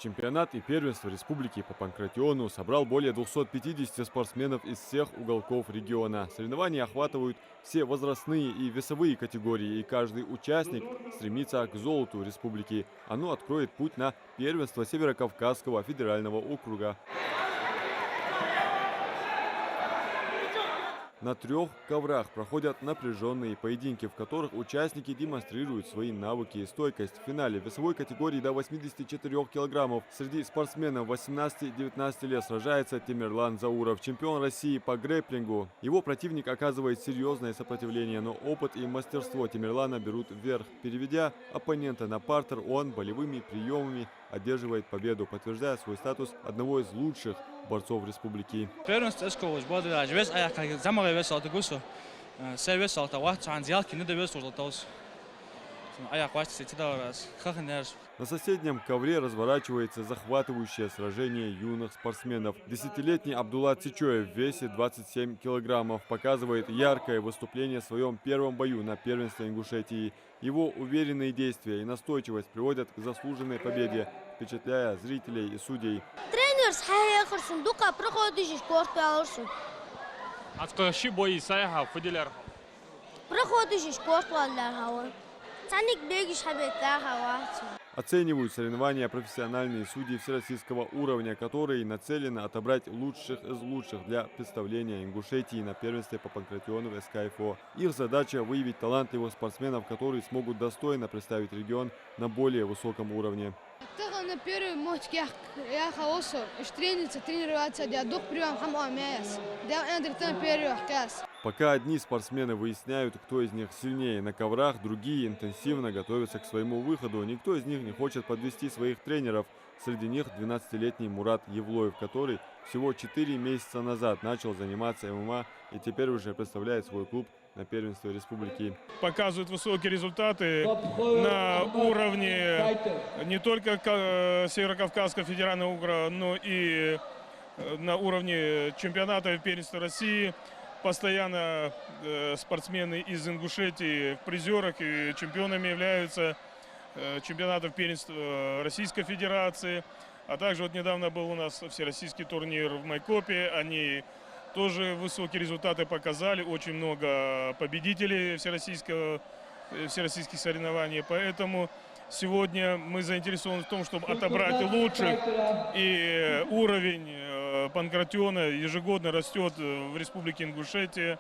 Чемпионат и первенство республики по панкратиону собрал более 250 спортсменов из всех уголков региона. Соревнования охватывают все возрастные и весовые категории, и каждый участник стремится к золоту республики. Оно откроет путь на первенство Северокавказского федерального округа. На 3 коврах проходят напряженные поединки, в которых участники демонстрируют свои навыки и стойкость. В финале весовой категории до 84 килограммов среди спортсменов 18-19 лет сражается Темирлан Зауров, чемпион России по грэпплингу. Его противник оказывает серьезное сопротивление, но опыт и мастерство Темирлана берут вверх. Переведя оппонента на партер, он болевыми приемами одерживает победу, подтверждая свой статус одного из лучших борцов республики. На соседнем ковре разворачивается захватывающее сражение юных спортсменов. Десятилетний Абдулла Цичоев в весе 27 килограммов показывает яркое выступление в своем первом бою на первенстве Ингушетии. Его уверенные действия и настойчивость приводят к заслуженной победе, впечатляя зрителей и судей. Оценивают соревнования профессиональные судьи всероссийского уровня, которые нацелены отобрать лучших из лучших для представления Ингушетии на первенстве по панкратиону в СКФО. Их задача – выявить талантливых спортсменов, которые смогут достойно представить регион на более высоком уровне. Пока одни спортсмены выясняют, кто из них сильнее на коврах, другие интенсивно готовятся к своему выходу. Никто из них не хочет подвести своих тренеров. Среди них 12-летний Мурат Евлоев, который всего 4 месяца назад начал заниматься ММА и теперь уже представляет свой клуб на первенстве республики. Показывают высокие результаты на уровне не только Северокавказского федерального округа, но и на уровне чемпионата и первенства России. Постоянно спортсмены из Ингушетии в призерах и чемпионами являются чемпионатов первенства Российской Федерации. А также вот недавно был у нас всероссийский турнир в Майкопе. Они тоже высокие результаты показали. Очень много победителей всероссийских соревнований. Поэтому сегодня мы заинтересованы в том, чтобы отобрать лучших. И уровень панкратиона ежегодно растет в Республике Ингушетия,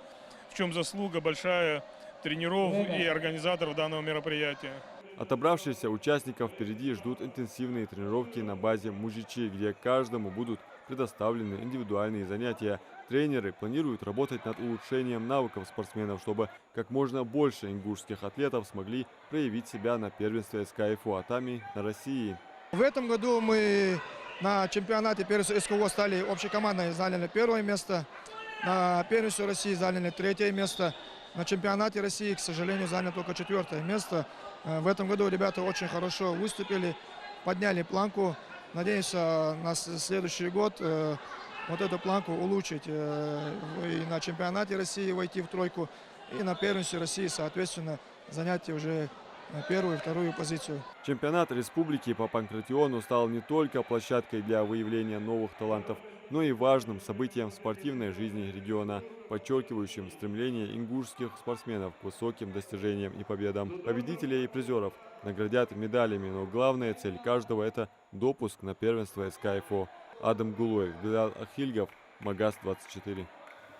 в чем заслуга большая тренеров и организаторов данного мероприятия. Отобравшихся участников впереди ждут интенсивные тренировки на базе Мужичи, где каждому будут предоставлены индивидуальные занятия. Тренеры планируют работать над улучшением навыков спортсменов, чтобы как можно больше ингушских атлетов смогли проявить себя на первенстве СКФО, а там и на России. В этом году мы на чемпионате первенства СКФО стали общекомандной, заняли 1-е место. На первенстве России заняли 3-е место. На чемпионате России, к сожалению, заняли только 4-е место. В этом году ребята очень хорошо выступили, подняли планку. Надеемся на следующий год вот эту планку улучшить. И на чемпионате России войти в 3-ку, и на первенстве России, соответственно, занять уже 1-ю и 2-ю позицию. Чемпионат республики по панкратиону стал не только площадкой для выявления новых талантов, но и важным событием в спортивной жизни региона, подчеркивающим стремление ингушских спортсменов к высоким достижениям и победам. Победителей и призеров наградят медалями, но главная цель каждого – это допуск на первенство СКФО. Адам Гулуев, Билал Ахильгов, Магаз 24.